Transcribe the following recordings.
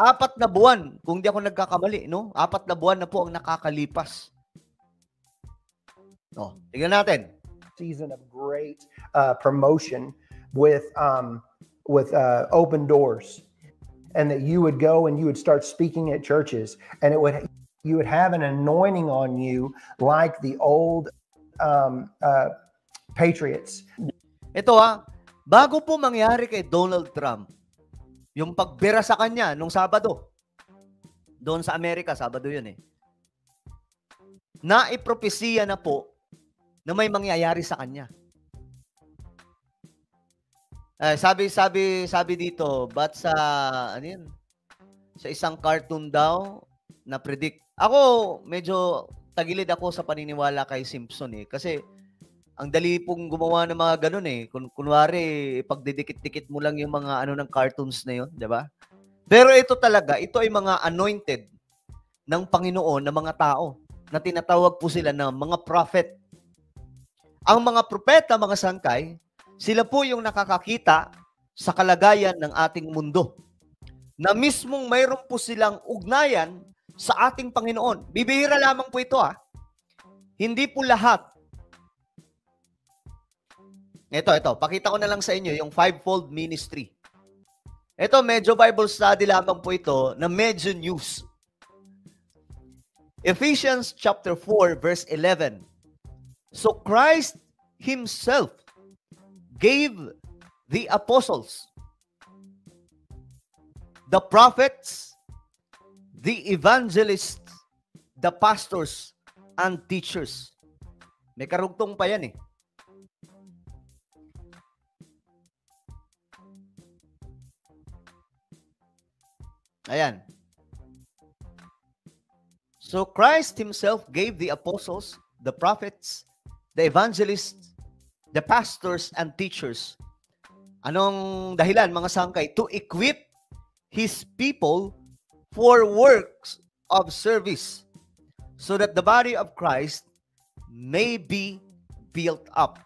4 na buwan, kung di ako nagkakamali, no? 4 na buwan na po ang nakakalipas. No, tingnan natin. Season of great promotion with open doors, and that you would go and you would start speaking at churches, and you would have an anointing on you like the old patriots. Ito bago po mangyari kay Donald Trump, yung pagbira sa kanya nung Sabado, doon sa Amerika, Sabado yun naipropesiya na po na may mangyayari sa kanya. Sabi dito, but sa sa isang cartoon daw na predict. Ako medyo tagilid ako sa paniniwala kay Simpson kasi ang dali pong gumawa ng mga ganun kunwari pagdidikit-dikit mo lang yung mga ng cartoons na yun, 'di ba? Pero ito ay mga anointed ng Panginoon na mga tao na tinatawag po sila na mga prophet. Ang mga propeta, mga sangkay, sila po yung nakakakita sa kalagayan ng ating mundo. Na mismong mayroon po silang ugnayan sa ating Panginoon. Bibihira lamang po ito Hindi po lahat. Ito. Pakita ko na lang sa inyo yung fivefold ministry. Ito, medyo Bible study lamang po ito na medyo news. Ephesians chapter 4 verse 11. So Christ Himself gave the apostles, the prophets, the evangelists, the pastors, and teachers. May karugtong pa yan Ayan. So Christ Himself gave the apostles, the prophets, the evangelists, the pastors, and teachers. Anong dahilan, mga sangkay? To equip His people for works of service so that the body of Christ may be built up.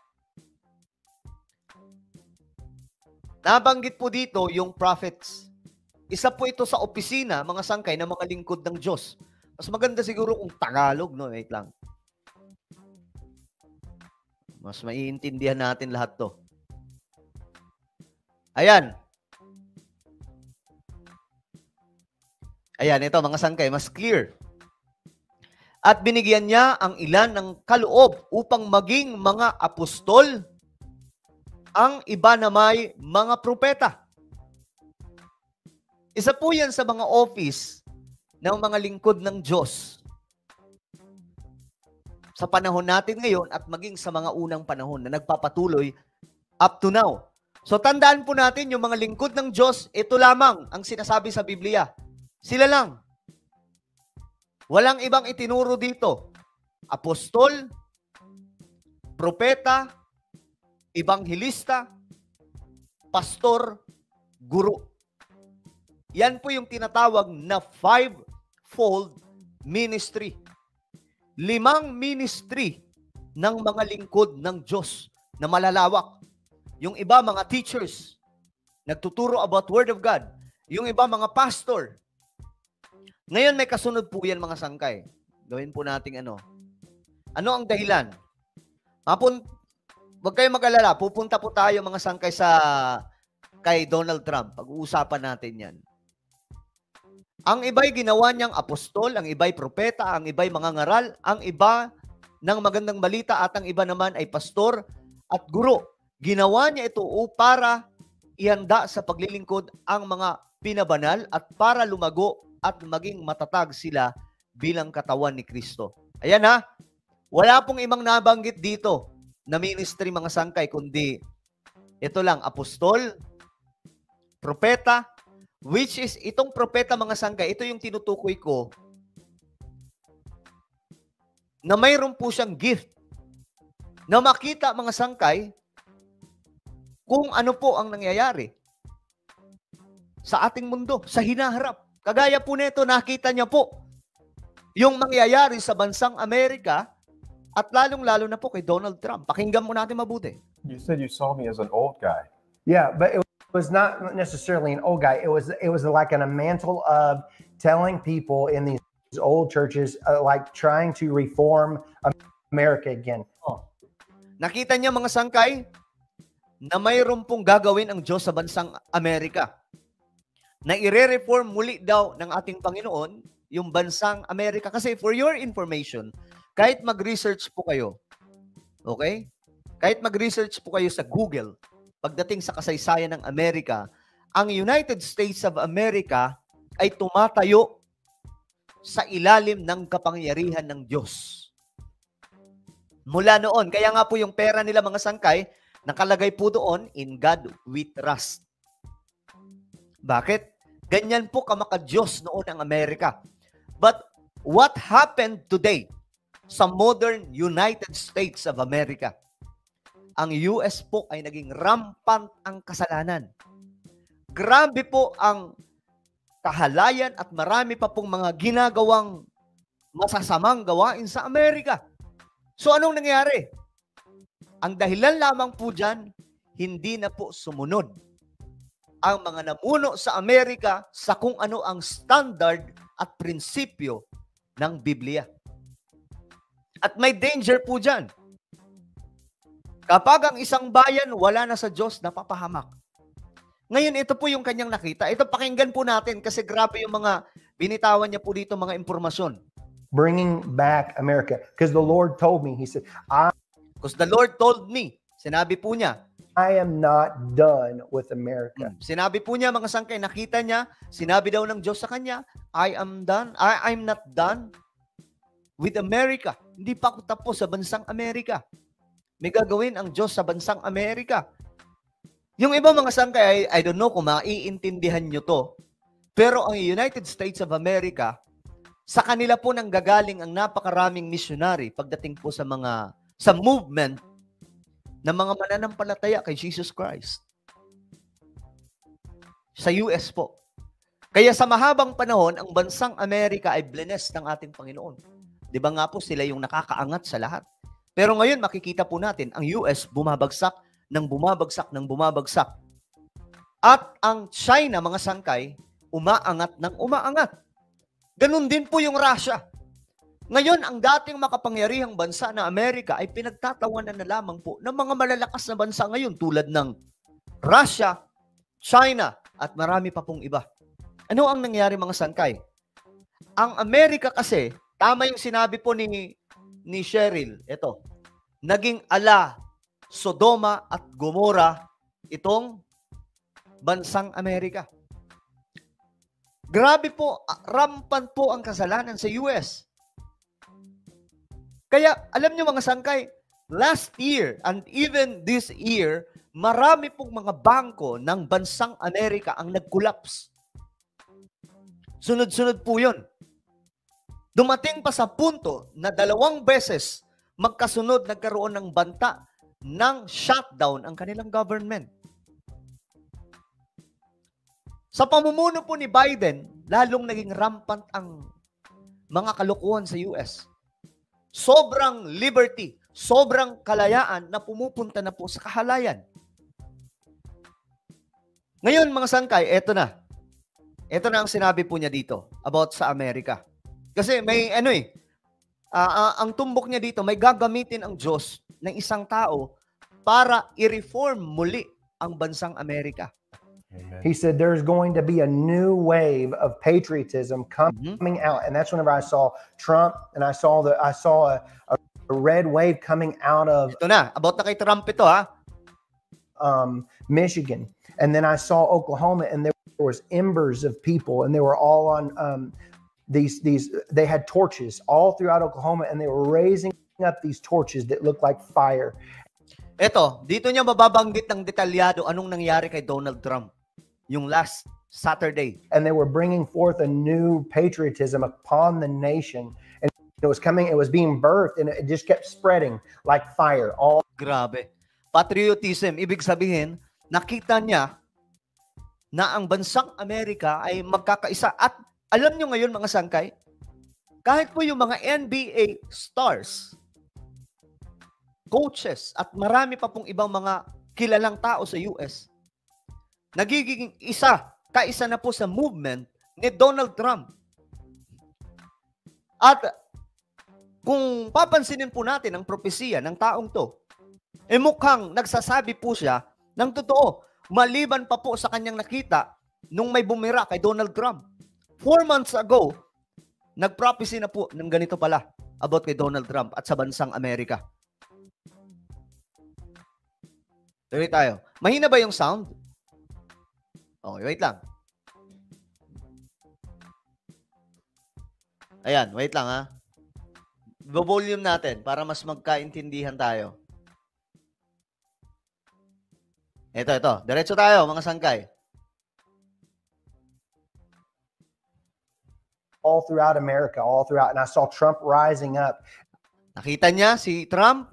Nabanggit po dito yung prophets. Isa po ito sa opisina, mga sangkay, ng mga lingkod ng Diyos. Mas maganda siguro kung Tagalog, no? Wait lang. Mas maiintindihan natin lahat to. Ayan. Ayan, ito mga sangkay, mas clear. At binigyan niya ang ilan ng kaloob upang maging mga apostol, ang iba na may mga propeta. Isa po yan sa mga office ng mga lingkod ng Diyos sa panahon natin ngayon at maging sa mga unang panahon na nagpapatuloy up to now. So tandaan po natin yung mga lingkod ng Diyos, ito lamang ang sinasabi sa Biblia. Sila lang. Walang ibang itinuro dito. Apostol, propeta, ebanghilista, pastor, guro. Yan po yung tinatawag na fivefold ministry. 5 ministry ng mga lingkod ng Diyos na malalawak. Yung iba, mga teachers, nagtuturo about Word of God. Yung iba, mga pastor. Ngayon, may kasunod po yan, mga sangkay. Gawin po natin ano. Ano ang dahilan? Huwag kayong mag-alala. Pupunta po tayo, mga sangkay, kay Donald Trump. Pag-uusapan natin yan. Ang iba'y ginawa niyang apostol, ang iba'y propeta, ang iba'y mangangaral, ang iba ng magandang balita at ang iba naman ay pastor at guro. Ginawa niya ito para ihanda sa paglilingkod ang mga pinabanal at para lumago at maging matatag sila bilang katawan ni Kristo. Ayan wala pong ibang nabanggit dito na ministry, mga sangkay, kundi ito lang, apostol, propeta, which is, itong propeta, mga sangkay, ito yung tinutukoy ko, na mayroon po siyang gift na makita, mga sangkay, kung ano po ang nangyayari sa ating mundo, sa hinaharap. Kagaya po nito, nakita niya po yung mangyayari sa bansang Amerika at lalong-lalo na po kay Donald Trump. Pakinggan mo natin mabuti. You said you saw me as an old guy. Yeah, but was not necessarily an old guy. It was like a mantle of telling people in these old churches, like trying to reform America again. Oh. Nakita niya mga sangkay na mayroon pong gagawin ang Diyos sa bansang Amerika. Na ire-reform muli daw ng ating Panginoon yung bansang Amerika. Kasi for your information, kahit mag-research po kayo, okay? Kahit mag-research po kayo sa Google, pagdating sa kasaysayan ng Amerika, ang United States of America ay tumatayo sa ilalim ng kapangyarihan ng Diyos. Mula noon, kaya nga po yung pera nila mga sangkay, nakalagay po doon, in God we trust. Bakit? Ganyan po kamaka-Diyos noon ang Amerika. But what happened today sa modern United States of America? Ang US po ay naging rampant ang kasalanan. Grabe po ang kahalayan at marami pa pong mga ginagawang masasamang gawain sa Amerika. So anong nangyari? Ang dahilan lamang po dyan, hindi na po sumunod ang mga namuno sa Amerika sa kung ano ang standard at prinsipyo ng Biblia. At may danger po dyan. Kapag ang isang bayan wala na sa Diyos, napapahamak. Ngayon, ito po yung kanyang nakita. Ito, pakinggan po natin kasi grabe yung mga binitawan niya po dito, mga impormasyon. Bringing back America. Because the Lord told me, He said, Because the Lord told me, sinabi po niya, I am not done with America. Sinabi po niya, mga sangkay, nakita niya, sinabi daw ng Diyos sa kanya, I'm not done with America. Hindi pa ako tapos sa bansang Amerika. May gagawin ang Diyos sa bansang Amerika. Yung ibang mga sangkay, I don't know kung maiintindihan nyo to, pero ang United States of America, sa kanila po nang gagaling ang napakaraming missionary pagdating po sa movement ng mga mananampalataya kay Jesus Christ. Sa US po. Kaya sa mahabang panahon, ang bansang Amerika ay blessed ng ating Panginoon. Di ba nga po sila yung nakakaangat sa lahat? Pero ngayon makikita po natin, ang US bumabagsak ng bumabagsak. At ang China, mga sangkay, umaangat ng umaangat. Ganun din po yung Russia. Ngayon, ang dating makapangyarihang bansa na Amerika ay pinagtatawanan na lamang po ng mga malalakas na bansa ngayon tulad ng Russia, China, at marami pa pong iba. Ano ang nangyari mga sangkay? Ang Amerika kasi, tama yung sinabi po ni Cheryl, ito, naging ala Sodoma at Gomora itong bansang Amerika. Grabe po, rampant po ang kasalanan sa US. Kaya, alam nyo mga sangkay, last year and even this year, marami pong mga bangko ng bansang Amerika ang nag-collapse. Sunod-sunod po yun. Dumating pa sa punto na 2 beses magkasunod nagkaroon ng banta ng shutdown ang kanilang government. Sa pamumuno po ni Biden, lalong naging rampant ang mga kalokohan sa US. Sobrang liberty, sobrang kalayaan na pumupunta na po sa kahalayan. Ngayon mga sangkay, eto na. Ito na ang sinabi po niya dito about sa Amerika. Kasi may ang tumbok niya dito, may gagamitin ang Diyos ng isang tao para i-reform muli ang bansang Amerika. He said there's going to be a new wave of patriotism coming out, and that's whenever I saw Trump, and I saw a red wave coming out of. Ito na, about na kay Trump ito ha. Michigan, and then I saw Oklahoma, and there was embers of people, and they were all on these. They had torches all throughout Oklahoma, and they were raising up these torches that looked like fire. Ito, dito niya mababanggit ng detalyado anong nangyari kay Donald Trump yung last Saturday. And they were bringing forth a new patriotism upon the nation. And it was being birthed, and it just kept spreading like fire. Grabe. Patriotism, ibig sabihin, nakita niya na ang bansang Amerika ay magkakaisa. At alam nyo ngayon mga sangkay, kahit po yung mga NBA stars, coaches, at marami pa pong ibang mga kilalang tao sa US, nagiging kaisa na po sa movement ni Donald Trump. At kung papansinin po natin ang propesiya ng taong to, mukhang nagsasabi po siya ng totoo, maliban pa po sa kanyang nakita nung may bumira kay Donald Trump. 4 months ago, nagprophecy na po ng ganito pala about kay Donald Trump at sa bansang Amerika. Tuloy tayo. Mahina ba yung sound? Okay, wait lang. Ayan, wait lang ha. Volume natin para mas magkaintindihan tayo. Ito. Diretso tayo, mga sangkay. All throughout America, and I saw Trump rising up. Nakita niya si Trump?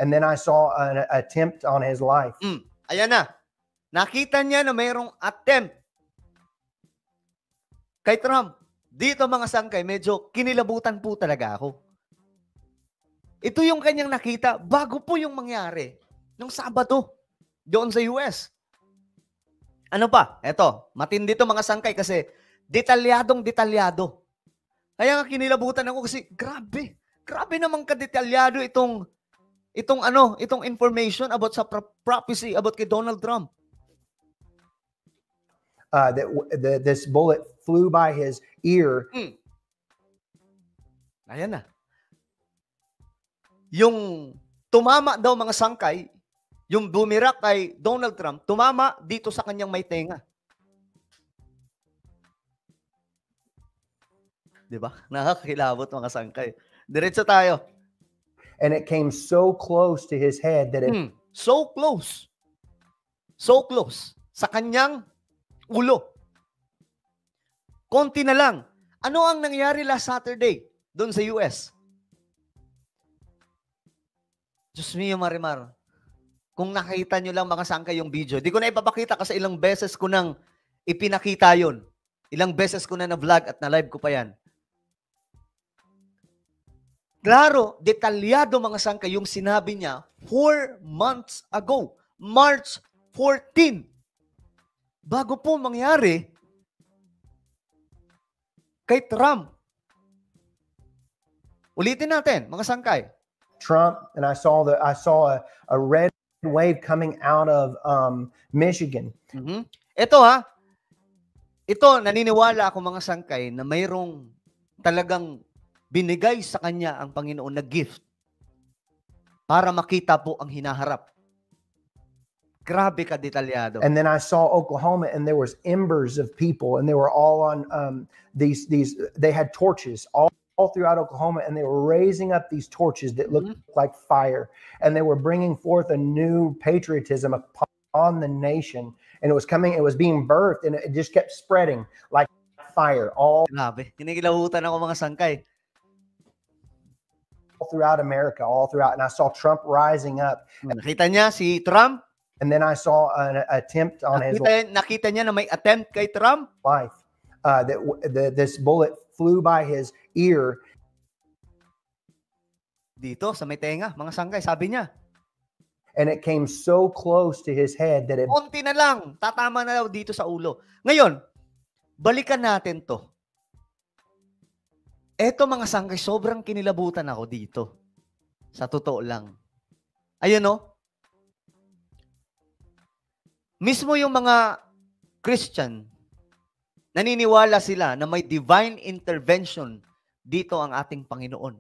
And then I saw an attempt on his life. Ayan na. Nakita niya na mayroong attempt kay Trump. Dito mga sangkay, medyo kinilabutan po talaga ako. Ito yung kanyang nakita bago po yung mangyari nung Sabado doon sa US. Ano pa? Eto, matindi to mga sangkay kasi detalyadong-detalyado. Kaya nga kinilabutan ako kasi grabe naman kadetalyado itong information about sa prophecy about kay Donald Trump. This bullet flew by his ear. Ayan na. Yung tumama daw mga sangkay, yung bumira kay Donald Trump, tumama dito sa kanyang may tenga. Diba? Nakakakilabot mga sangkay. Diretso tayo. And it came so close to his head that it... So close. So close. Sa kanyang ulo. Konti na lang. Ano ang nangyari last Saturday doon sa US? Diyos mio, Marimar. Kung nakita nyo lang mga sangkay yung video, di ko na ipapakita kasi ilang beses ko nang ipinakita yun. Ilang beses ko na na-vlog at na-live ko pa yan. Klaro, detalyado mga sangkay yung sinabi niya 4 months ago, March 14. Bago po mangyari kay Trump. Ulitin natin, mga sangkay. Trump, and I saw a red wave coming out of Michigan. Ito ha, ito naniniwala ako mga sangkay na mayroong talagang binigay sa kanya ang Panginoon na gift para makita po ang hinaharap. Grabe ka detalyado. And then I saw Oklahoma, and there was embers of people, and they were all on they had torches all throughout Oklahoma, and they were raising up these torches that looked like fire, and they were bringing forth a new patriotism upon the nation, and it was being birthed, and it just kept spreading like fire all Grabe, kinikilabutan ako mga sangkay. Throughout America, and I saw Trump rising up. Nakita niya si Trump? And then I saw an attempt on nakita niya na may attempt kay Trump? Life. This bullet flew by his ear. Dito sa may tenga, mga sangkay, sabi niya. And it came so close to his head that it... Konti na lang, tatama na daw dito sa ulo. Ngayon, balikan natin to. Eto mga sangkay, sobrang kinilabutan ako dito. Sa totoo lang. Ayun no? Mismo yung mga Christian, naniniwala sila na may divine intervention dito ang ating Panginoon.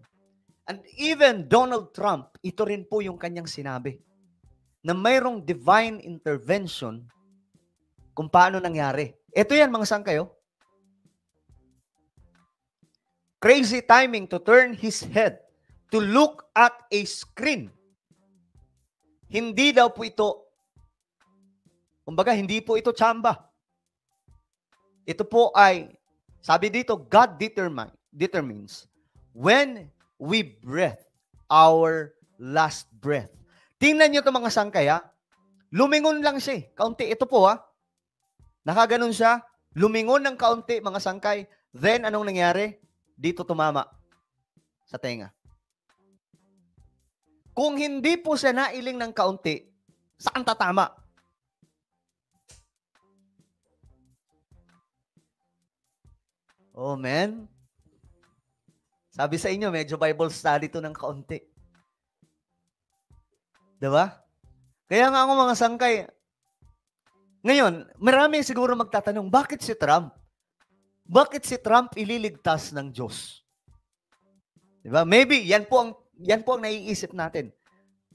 And even Donald Trump, ito rin po yung kanyang sinabi, na mayroong divine intervention kung paano nangyari. Ito yan mga sangkay. Crazy timing to turn his head to look at a screen. Hindi daw po ito, kumbaga, hindi po ito tsamba. Ito po ay, sabi dito, God determines when we breathe our last breath. Tingnan nyo ito mga sangkay, ha? Lumingon lang siya. Kaunti. Ito po, ha? Nakaganon siya. Lumingon ng kaunti, mga sangkay. Then, anong nangyari? Dito tumama sa tenga. Kung hindi po siya nailing ng kaunti, saan tatama? Oh, man. Sabi sa inyo, medyo Bible study to ng kaunti. Diba? Kaya nga ako mga sangkay, ngayon, marami siguro magtatanong, bakit si Trump? Bakit si Trump ililigtas ng Diyos? Diba? Maybe, yan po ang naiisip natin.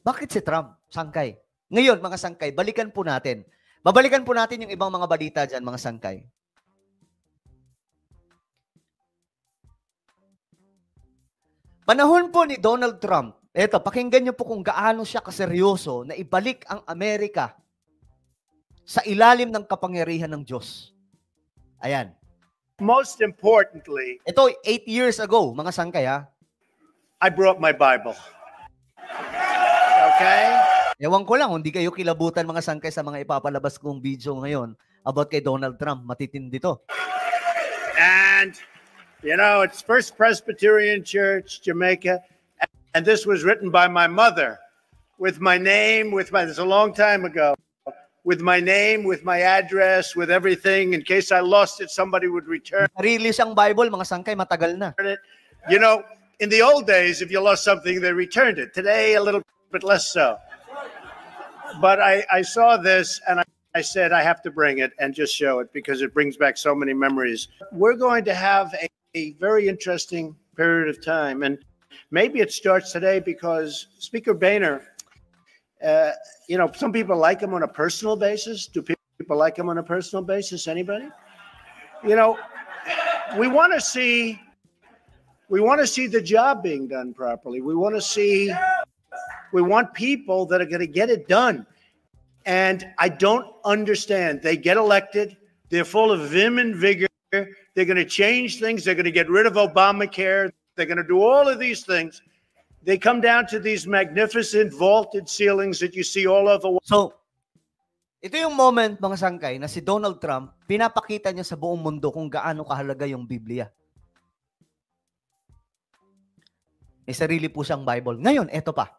Bakit si Trump? Sangkay. Ngayon, mga sangkay, balikan po natin. Babalikan po natin yung ibang mga balita dyan, mga sangkay. Panahon po ni Donald Trump, eto, pakinggan niyo po kung gaano siya kaseryoso na ibalik ang Amerika sa ilalim ng kapangyarihan ng Diyos. Ayan. Most importantly, Ito, 8 years ago, mga sangkay ha. I brought my Bible. Okay? Ewan ko lang, hindi kayo kilabutan mga sangkay sa mga ipapalabas kong video ngayon about kay Donald Trump. Matitindi to. And, you know, it's First Presbyterian Church, Jamaica. And this was written by my mother with my name, this is a long time ago, with my name, with my address, with everything. In case I lost it, somebody would return Sarili siyang Bible, mga sangkay, matagal na. it. You know, in the old days, if you lost something, they returned it. Today, a little bit less so. But I saw this and I said, I have to bring it and just show it because it brings back so many memories. We're going to have a very interesting period of time. And maybe it starts today because Speaker Boehner, you know, some people like him on a personal basis. Do people like him on a personal basis? Anybody? You know, we want to see the job being done properly. We want people that are going to get it done. And I don't understand. They get elected. They're full of vim and vigor. They're going to change things. They're going to get rid of Obamacare. They're going to do all of these things. They come down to these magnificent vaulted ceilings that you see all over. So, ito yung moment, mga sangkay, na si Donald Trump, pinapakita niya sa buong mundo kung gaano kahalaga yung Biblia. May sarili po siyang Bible. Ngayon, eto pa.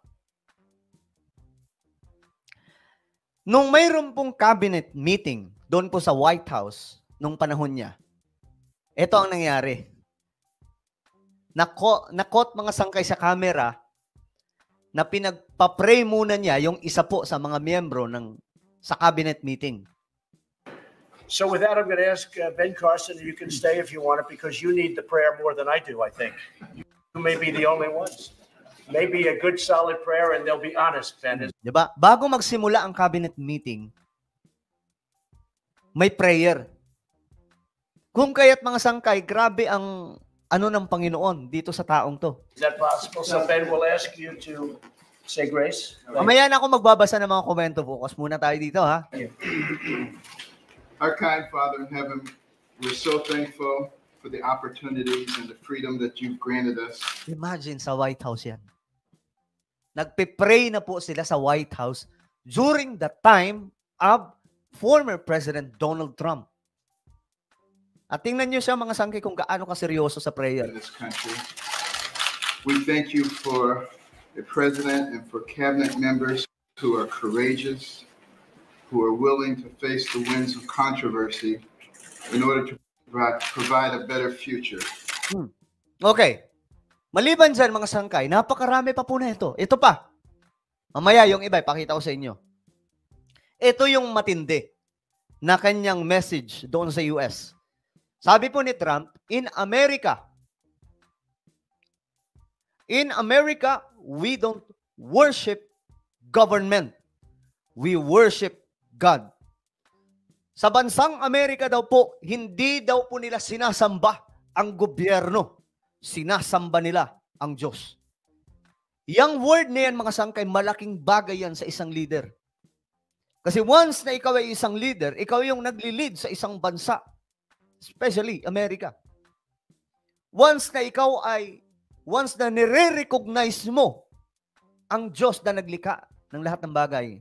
Nung mayroon pong cabinet meeting doon po sa White House, nung panahon niya, eto ang nangyari. Nakot mga sangkay sa camera na pinagpa-pray muna niya yung isa po sa mga miyembro sa cabinet meeting. So with that, I'm going to ask Ben Carson, you can stay if you want it because you need the prayer more than I do, I think. You may be the only ones. Maybe a good solid prayer and they'll be honest, Ben. Diba? Bago magsimula ang cabinet meeting, may prayer. Kung kaya't mga sangkay, grabe ang ng Panginoon dito sa taong to. Is that possible? So Ben will ask you to say grace. Mamaya na ako magbabasa ng mga komento. Focus muna tayo dito, ha? Our kind Father in heaven, we're so thankful for the opportunities and the freedom that you've granted us. Imagine sa White House yan. Nagpe-pray na po sila sa White House during the time of former President Donald Trump. At tingnan niyo siya mga sangkay kung gaano kaseryoso sa prayer. In this country. We thank you for the president and for cabinet members who are courageous, who are willing to face the winds of controversy in order to provide a better future. Okay. Maliban dyan mga sangkay, napakarami pa po na ito. Ito pa. Mamaya yung iba, ipakita ko sa inyo. Ito yung matindi na kanyang message doon sa US. Sabi po ni Trump, in America, we don't worship government. We worship God. Sa bansang Amerika daw po, hindi daw po nila sinasamba ang gobyerno. Sinasamba nila ang Diyos. Yang word na yan, mga sangkay, malaking bagay yan sa isang leader. Kasi once na ikaw ay isang leader, ikaw yung nagli-lead sa isang bansa. Especially America. Once na nire-recognize mo ang Diyos na naglikha ng lahat ng bagay,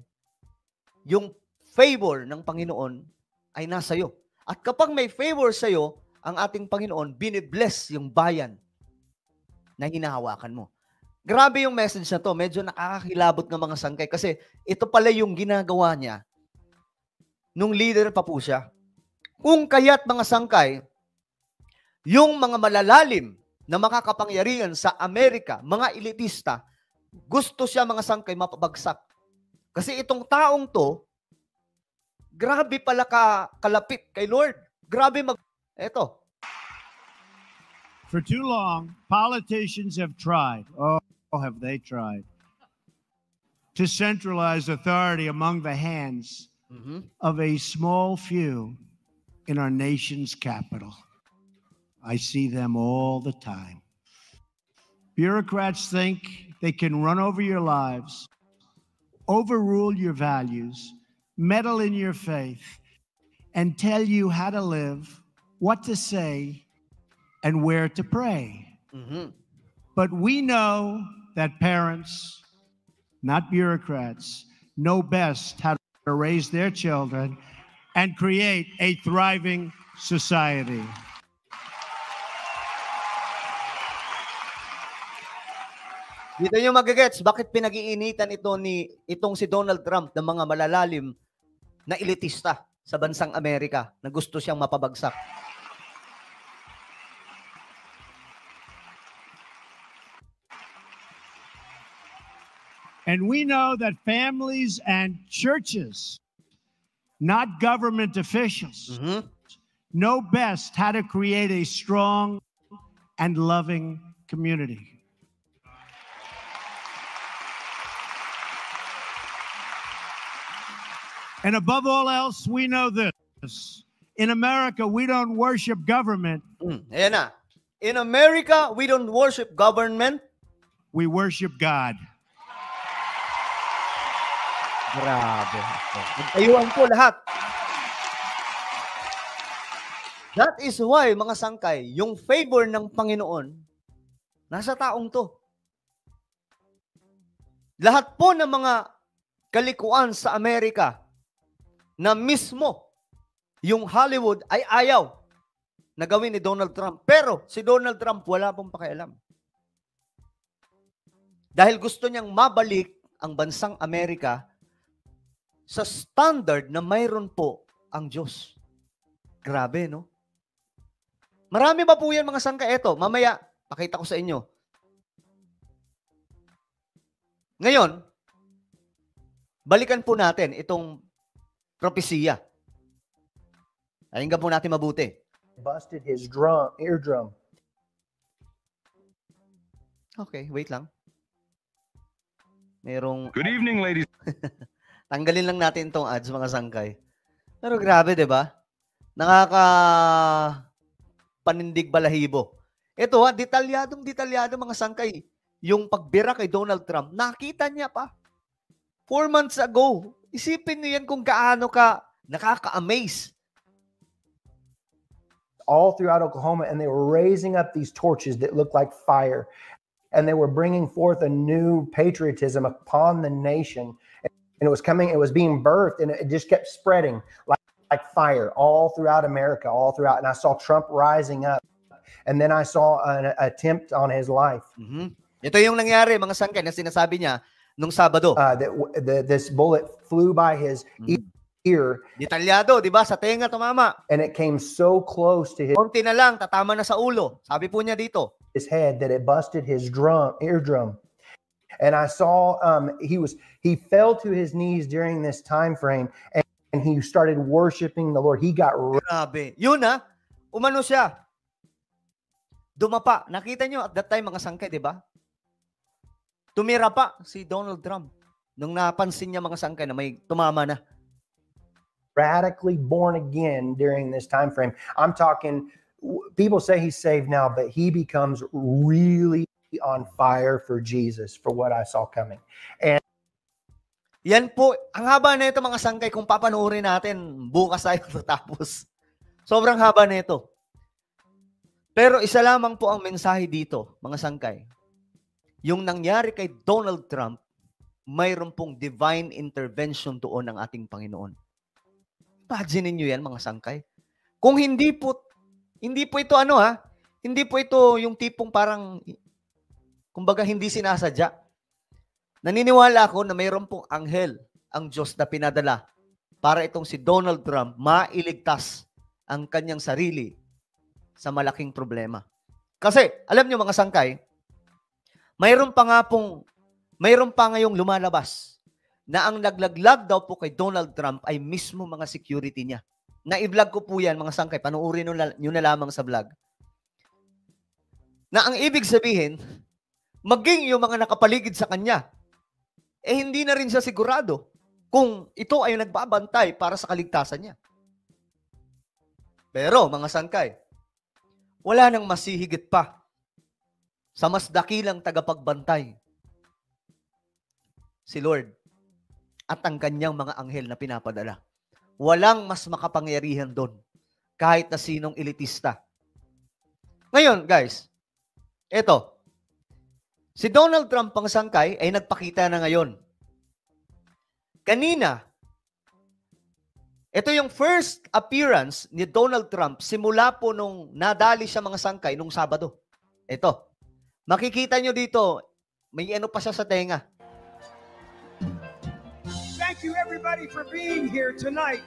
yung favor ng Panginoon ay nasa iyo. At kapag may favor sa iyo, ang ating Panginoon, binibless yung bayan na hinahawakan mo. Grabe yung message na to. Medyo nakakakilabot ng mga sangkay kasi ito pala yung ginagawa niya nung leader pa po siya. Kung kaya't mga sangkay, yung mga malalalim na makakapangyarihan sa Amerika, mga elitista, gusto siya mga sangkay mapabagsak. Kasi itong taong to, grabe pala kalapit kay Lord. Grabe Eto. For too long, politicians have tried, have they tried, to centralize authority among the hands of a small few in our nation's capital. I see them all the time. Bureaucrats think they can run over your lives, overrule your values, meddle in your faith, and tell you how to live, what to say, and where to pray. But we know that parents, not bureaucrats, know best how to raise their children and create a thriving society. Dito nyo magagets, bakit pinag-iinitan itong si Donald Trump ng mga malalalim na elitista sa bansang Amerika na gusto siyang mapabagsak. And we know that families and churches, not government officials, know best how to create a strong and loving community. And above all else, we know this. In America, we don't worship government. Ayan na. In America, we don't worship government. We worship God. Grabe. Nagtayuan po lahat. That is why, mga sangkay, yung favor ng Panginoon, nasa taong to. Lahat po ng mga kalikuan sa Amerika na mismo yung Hollywood ay ayaw na gawin ni Donald Trump. Pero si Donald Trump wala pong pakialam. Dahil gusto niyang mabalik ang bansang Amerika sa standard na mayroon po ang Diyos. Grabe, no? Marami pa po yan mga sangkay. Eto, mamaya, pakita ko sa inyo. Ngayon, balikan po natin itong propesiya. Pakinggan po natin mabuti. Busted his eardrum. Okay, wait lang. Merong... Good evening, ladies. Tanggalin lang natin itong ads, mga sangkay. Pero grabe, di ba? Panindig balahibo. Ito detalyado mga sangkay. Yung pagbira kay Donald Trump, nakita niya pa. 4 months ago. Isipin niyo yan kung gaano ka nakaka-amaze. All throughout Oklahoma, and they were raising up these torches that looked like fire. And they were bringing forth a new patriotism upon the nation. And it was being birthed, and it just kept spreading like fire all throughout America, all throughout. And I saw Trump rising up. And then I saw an attempt on his life. Ito yung nangyari, mga sangkay, na sinasabi niya nung Sabado. This bullet flew by his ear. Detalyado, di ba? Sa tenga tumama. And it came so close to konti na lang, tatama na sa ulo. Sabi po niya dito. his head that it busted his eardrum. And I saw he fell to his knees during this time frame, and he started worshiping the Lord. He got grabe. Yun umano siya. Dumapa. Nakita nyo at that time mga sangkay, di ba? Tumira pa si Donald Trump nung napansin niya mga sangkay na may tumama na. radically born again during this time frame. I'm talking, people say he's saved now, but he becomes really on fire for Jesus, for what I saw coming. And yan po, ang haba na ito mga sangkay, kung papanoorin natin, bukas tayo tapos. Sobrang haba na ito. Pero isa lamang po ang mensahe dito, mga sangkay. Yung nangyari kay Donald Trump, mayroon pong divine intervention doon ng ating Panginoon. Imagine niyo yan, mga sangkay. Kung hindi po ito hindi po ito yung tipong parang, kumbaga hindi sinasadya. Naniniwala ako na mayroon pong anghel, ang Diyos na pinadala para itong si Donald Trump mailigtas ang kanyang sarili sa malaking problema. Kasi, alam niyo mga sangkay, mayroon pa ngayong lumalabas na ang naglaglag daw po kay Donald Trump ay mismo mga security niya. Na-i-vlog ko po yan, mga sangkay, panuorin nyo na lamang sa vlog. Na ang ibig sabihin, maging yung mga nakapaligid sa kanya, hindi na rin siya sigurado kung ito ay nagbabantay para sa kaligtasan niya. Pero, mga sangkay, wala nang masihigit pa sa mas dakilang tagapagbantay, si Lord at ang kanyang mga anghel na pinapadala. Walang mas makapangyarihan doon kahit na sinong elitista. Ngayon, guys, eto, si Donald Trump pang sangkay ay nagpakita na ngayon. Kanina, ito yung first appearance ni Donald Trump simula po nung nadali siya mga sangkay nung Sabado. Ito. Makikita nyo dito, may ano pa siya sa tenga. Thank you everybody for being here tonight.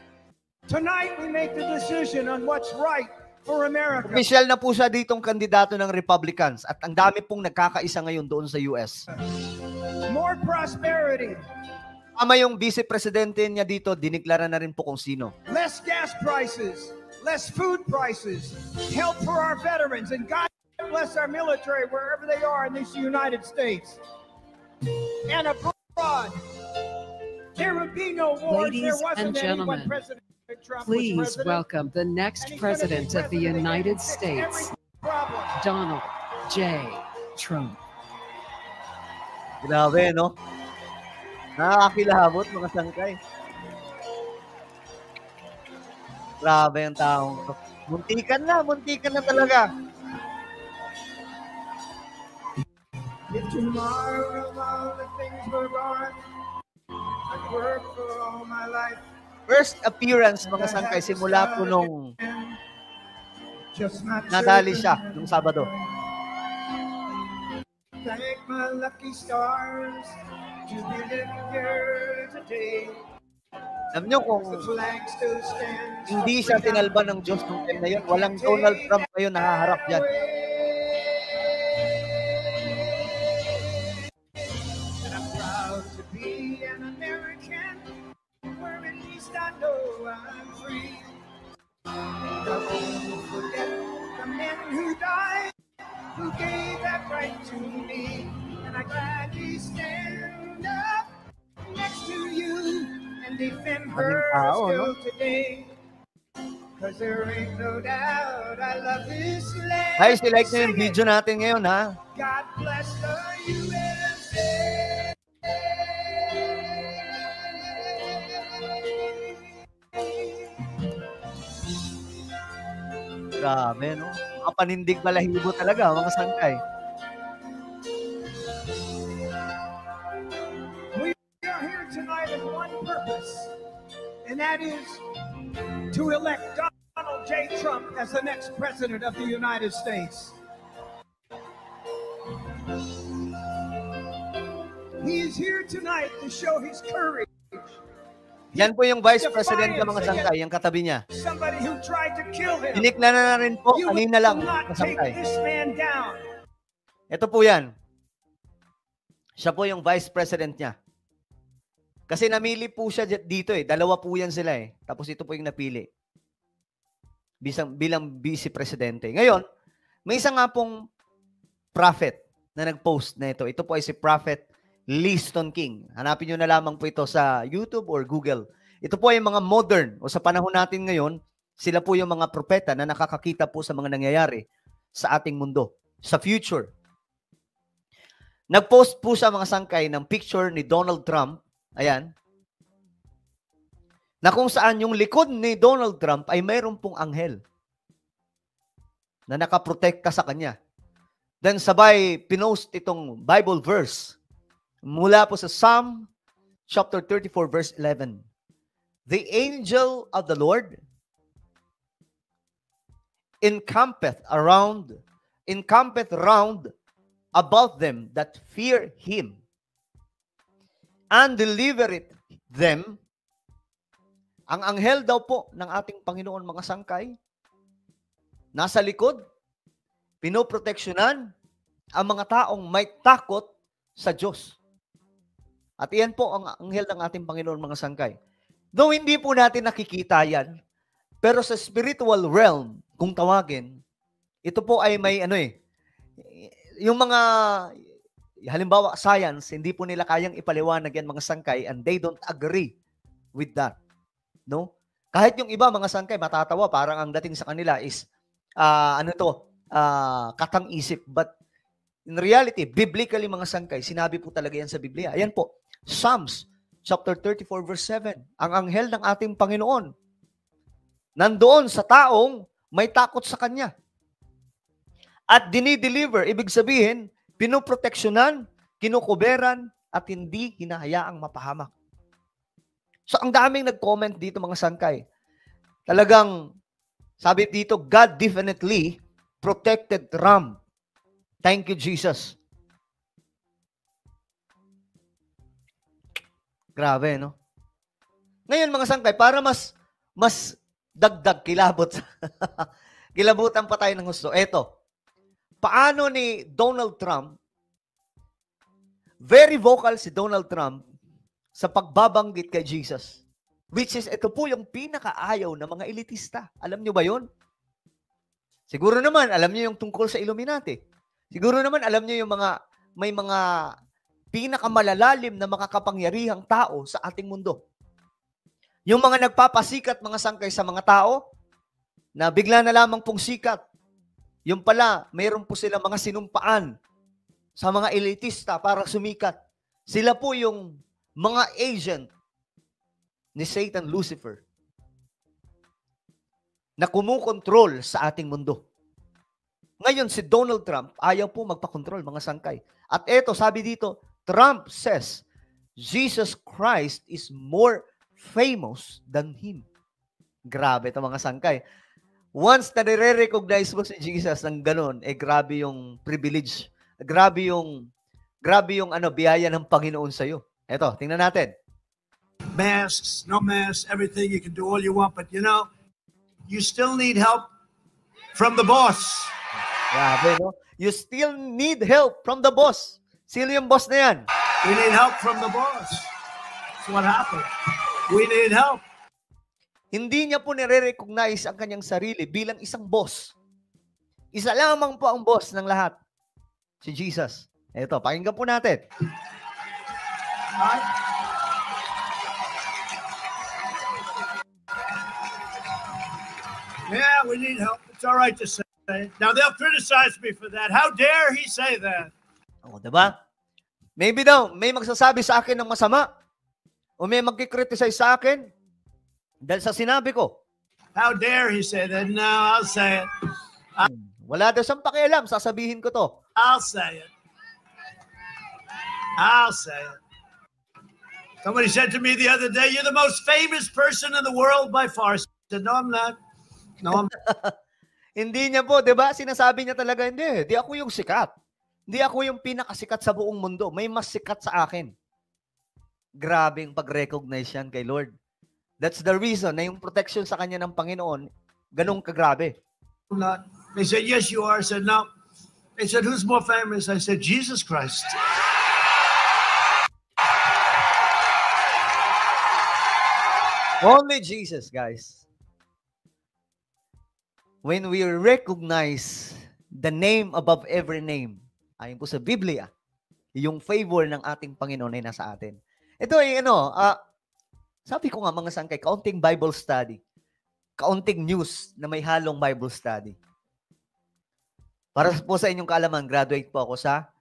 Tonight we make the decision on what's right for America. Official na po siya ditong kandidato ng Republicans at ang dami pong nagkakaisa ngayon doon sa US. More prosperity. Tama yung vice-presidente niya dito, diniklara na rin po kung sino. Less gas prices, less food prices, help for our veterans, and God bless our military wherever they are in these United States. And abroad, there would be no wars. Ladies there wasn't and gentlemen, any when President Trump please was president. welcome the next President of the United States, Donald J. Trump. Grabe, no? Nakakakilabot, mga sangkay. Grabe ang taong to. Muntikan na talaga. If tomorrow all the things were gone, I'd work for all my life. First appearance, mga sangkay, simula po nung nadali siya nung Sabado. Thank my lucky stars to be living here today. Alam nyo kung The flag still stands. hindi siya tinalban ng Diyos nung time na yun, walang Donald Trump ngayon nahaharap dyan. And I'm proud to be an American, where at least I know I'm free. I won't forget the men who died, who gave that right to me. And I gladly stand up next to you and defend her still today. Cause there ain't no doubt I love this land. Guys, like nyo yung video natin ngayon, ha? God bless the USA. Grabe, no? Makapanindig balahibo talaga, mga sangkay. We are here tonight in one purpose, and that is to elect Donald J. Trump as the next president of the United States. He is here tonight to show his courage. Yan po yung Vice President ng mga sangkay, yung katabi niya. Somebody who tried to kill him. Diniklara na rin po, You kanina lang, will not mga take sangkay. this man down. Ito po yan. Siya po yung Vice President niya. Kasi namili po siya dito eh. Dalawa po yan sila eh. Tapos ito po yung napili. Bilang Vice Presidente. Ngayon, may isa nga pong prophet na nag-post na ito. Ito po ay si Prophet Liston King. Hanapin nyo na lamang po ito sa YouTube or Google. Ito po ay mga modern o sa panahon natin ngayon, sila po yung mga propeta na nakakakita po sa mga nangyayari sa ating mundo, sa future. Nag-post po sa mga sangkay ng picture ni Donald Trump, ayan, na kung saan yung likod ni Donald Trump ay mayroon pong anghel na nakaprotekta sa kanya. Then sabay pinost itong Bible verse mula po sa Psalm chapter 34 verse 11. The angel of the Lord encampeth round about them that fear him and delivereth them. Ang anghel daw po ng ating Panginoon, mga sangkay, nasa likod, pinoproteksyonan ang mga taong may takot sa Diyos. At iyan po ang anghel ng ating Panginoon, mga sangkay. Though hindi po natin nakikita yan, pero sa spiritual realm, kung tawagin, ito po ay may yung mga, halimbawa science, hindi po nila kayang ipaliwanag yan, mga sangkay, and they don't agree with that. No? Kahit yung iba, mga sangkay, matatawa, parang ang dating sa kanila is, katang-isip. But in reality, biblically, mga sangkay, sinabi po talaga yan sa Biblia. Ayan po, Psalms chapter 34 verse 7. Ang anghel ng ating Panginoon nandoon sa taong may takot sa kanya. At dinideliver, ibig sabihin, pinoproteksyonan, kinukuberan, at hindi hinahayaang mapahamak. So ang daming nag-comment dito, mga sangkay. Talagang, sabi dito, God definitely protected Ram. Thank you, Jesus. Grabe, no? Ngayon, mga sangkay, para mas dagdag, kilabot. Kilabutan pa tayo ng gusto. Eto, paano ni Donald Trump, very vocal si Donald Trump sa pagbabanggit kay Jesus. Which is, ito po yung pinakaayaw ng mga elitista. Alam nyo ba yun? Siguro naman, alam nyo yung tungkol sa Illuminati. Siguro naman, alam nyo yung may mga pinakamalalalim na makakapangyarihang tao sa ating mundo. Yung mga nagpapasikat, mga sangkay, sa mga tao, na bigla na lamang pong sikat. Yung pala, mayroon po sila mga sinumpaan sa mga elitista para sumikat. Sila po yung mga agent ni Satan Lucifer na kumukontrol sa ating mundo. Ngayon, si Donald Trump, ayaw po magpakontrol, mga sangkay. At eto, sabi dito, Trump says, Jesus Christ is more famous than him. Grabe ito, mga sangkay. Once na nire-recognize mo si Jesus ng ganun, grabe yung privilege. Grabe yung biyaya ng Panginoon sa iyo. Eto, tingnan natin. Masks, no masks, everything, you can do all you want, but you still need help from the boss. Grabe, no? You still need help from the boss. Sino yung boss na yan? We need help from the boss. That's what happened. We need help. Hindi niya po nire-recognize ang kanyang sarili bilang isang boss. Isa lamang po ang boss ng lahat. Si Jesus. Ito, pakinggan po natin. Yeah, we need help. It's all right to say. Now, they'll criticize me for that. How dare he say that? O, diba? Maybe daw, may magsasabi sa akin ng masama o may magkikriticize sa akin dahil sa sinabi ko. How dare he say that? No, I'll say it. Wala daw siyang pakialam, sasabihin ko to. I'll say it. I'll say it. Somebody said to me the other day, you're the most famous person in the world by far. I said, no, I'm not. No, I'm not. Hindi niya po, di ba? Sinasabi niya talaga, hindi ako yung sikat. Hindi ako yung pinakasikat sa buong mundo. May mas sikat sa akin. Grabing pag-recognize yan kay Lord. That's the reason na yung protection sa kanya ng Panginoon, ganun kagrabe. I'm not. They said, yes, you are. I said, no. They said, who's more famous? I said, Jesus Christ. Only Jesus, guys. When we recognize the name above every name, ayon po sa Biblia, yung favor ng ating Panginoon ay nasa atin. Ito ay sabi ko nga, mga sangkay, kaunting Bible study, kaunting news na may halong Bible study. Para po sa inyong kaalaman, graduate po ako sa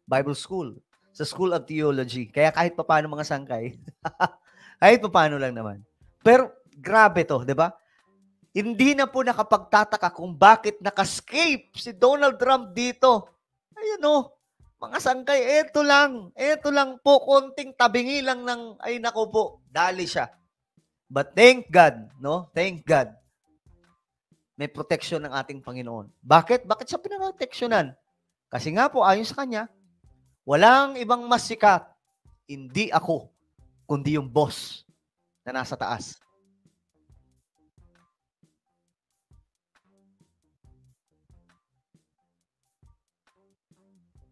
Bible School, sa School of Theology. Kaya kahit pa paano, mga sangkay, kahit pa paano lang naman. Pero grabe to, di ba? Hindi na po nakapagtataka kung bakit nakascape si Donald Trump dito. Ayun o, mga sangkay, eto lang po, konting tabingi lang ng, ay nako po, dali siya. But thank God, no? Thank God. May protection ng ating Panginoon. Bakit? Bakit siya pinaproteksyonan? Kasi nga po, ayon sa kanya, walang ibang mas sikat, hindi ako, kundi yung boss na nasa taas.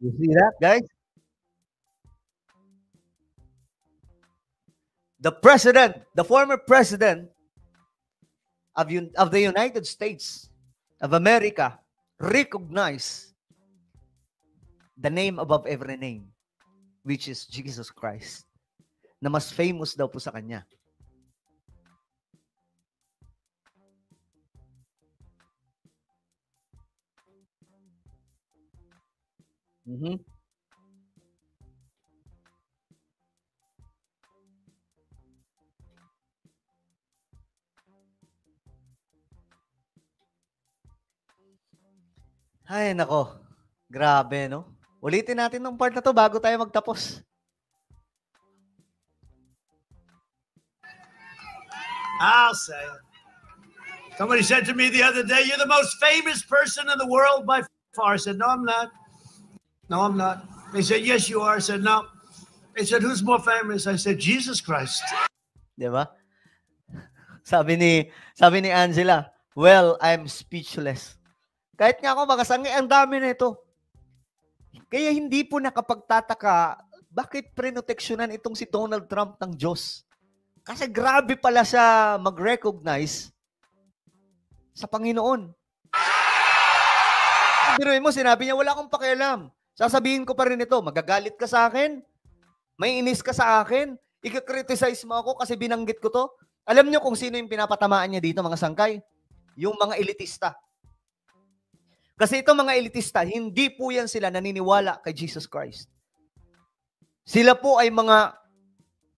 You see that, guys? The president, the former president of the United States of America recognized the name above every name, which is Jesus Christ, na mas famous daw po sa kanya. Mm-hmm. Ay, nako. Grabe, no? Ulitin natin ng part na to bago tayo magtapos. I'll say it. Somebody said to me the other day, "You're the most famous person in the world by far." I said, "No, I'm not. No, I'm not." They said, "Yes, you are." I said, "No." They said, "Who's more famous?" I said, "Jesus Christ." Di ba? Sabi ni Angela, "Well, I'm speechless." Kahit nga ako makasangay, ang dami na ito. Kaya hindi po nakapagtataka, bakit prinoteksyonan itong si Donald Trump ng Diyos? Kasi grabe pala siya mag-recognize sa Panginoon. Biruin mo, sinabi niya, wala akong pakialam. Sasabihin ko pa rin ito, magagalit ka sa akin, may inis ka sa akin, i-criticize mo ako kasi binanggit ko to. Alam niyo kung sino yung pinapatamaan niya dito, mga sangkay? Yung mga elitista. Kasi itong mga elitista, hindi po yan sila naniniwala kay Jesus Christ. Sila po ay mga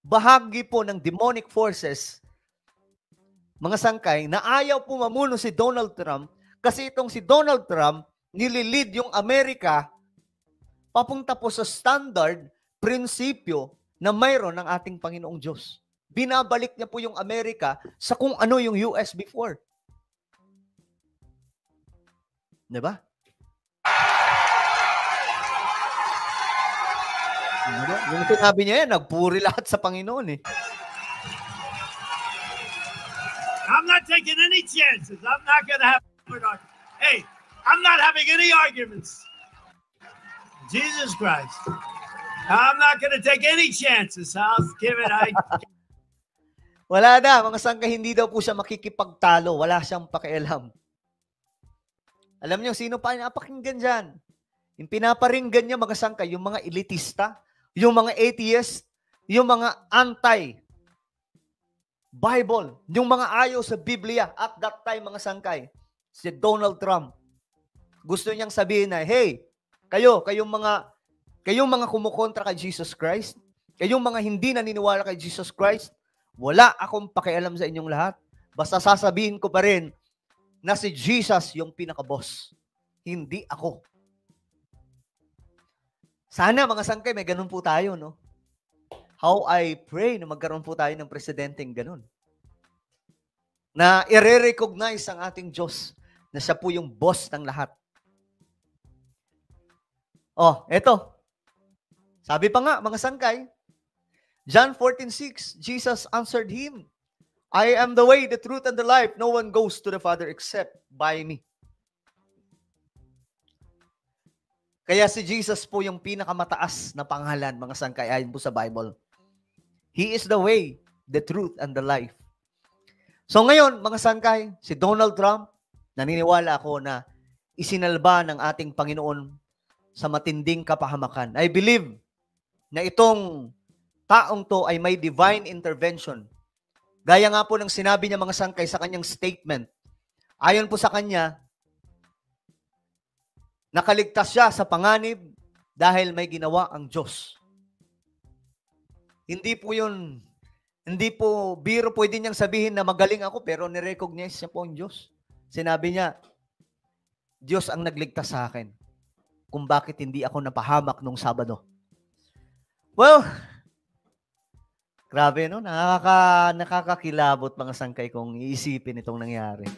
bahagi po ng demonic forces, mga sangkay, na ayaw po mamuno si Donald Trump kasi itong si Donald Trump nililid yung Amerika papunta po sa standard, prinsipyo na mayroon ng ating Panginoong Diyos. Binabalik niya po yung Amerika sa kung ano yung US before. Diba? Yung sinabi niya yan, nagpuri lahat sa Panginoon eh. I'm not taking any chances. I'm not going to have Hey, I'm not having any arguments. Jesus Christ. I'm not going to take any chances. I'll give it. Wala na, mga sangka, hindi daw po siya makikipagtalo. Wala siyang pakialam. Alam niyo, sino pa napakinggan dyan? Yung pinaparinggan niya, mga sangka, yung mga elitista, yung mga atheist, yung mga anti-Bible, yung mga ayaw sa Biblia at that time, mga sangkay, si Donald Trump, gusto niyang sabihin na, hey, kayong mga kumukontra kay Jesus Christ, kayong mga hindi naniniwala kay Jesus Christ, wala akong pakialam sa inyong lahat. Basta sasabihin ko pa rin na si Jesus yung pinaka-boss. Hindi ako. Sana mga sangkay, may ganun po tayo, no? How I pray na magkaroon po tayo ng presidenteng ganun. Na i-recognize ang ating Diyos na siya po yung boss ng lahat. Oh, eto. Sabi pa nga, mga sangkay, John 14:6, Jesus answered him, I am the way, the truth, and the life. No one goes to the Father except by me. Kaya si Jesus po yung pinakamataas na pangalan, mga sangkay, ayon po sa Bible. He is the way, the truth, and the life. So ngayon, mga sangkay, si Donald Trump, naniniwala ako na isinalba ng ating Panginoon sa matinding kapahamakan. I believe na itong taong to ay may divine intervention. Gaya nga po ng sinabi niya, mga sangkay, sa kanyang statement. Ayon po sa kanya, nakaligtas siya sa panganib dahil may ginawa ang Diyos. Hindi po biro pwede niyang sabihin na magaling ako pero nirecognize siya po ang Diyos. Sinabi niya, Diyos ang nagligtas sa akin kung bakit hindi ako napahamak nung Sabado. Well, grabe, no? Nakakakilabot, mga sangkay, kung iisipin itong nangyari.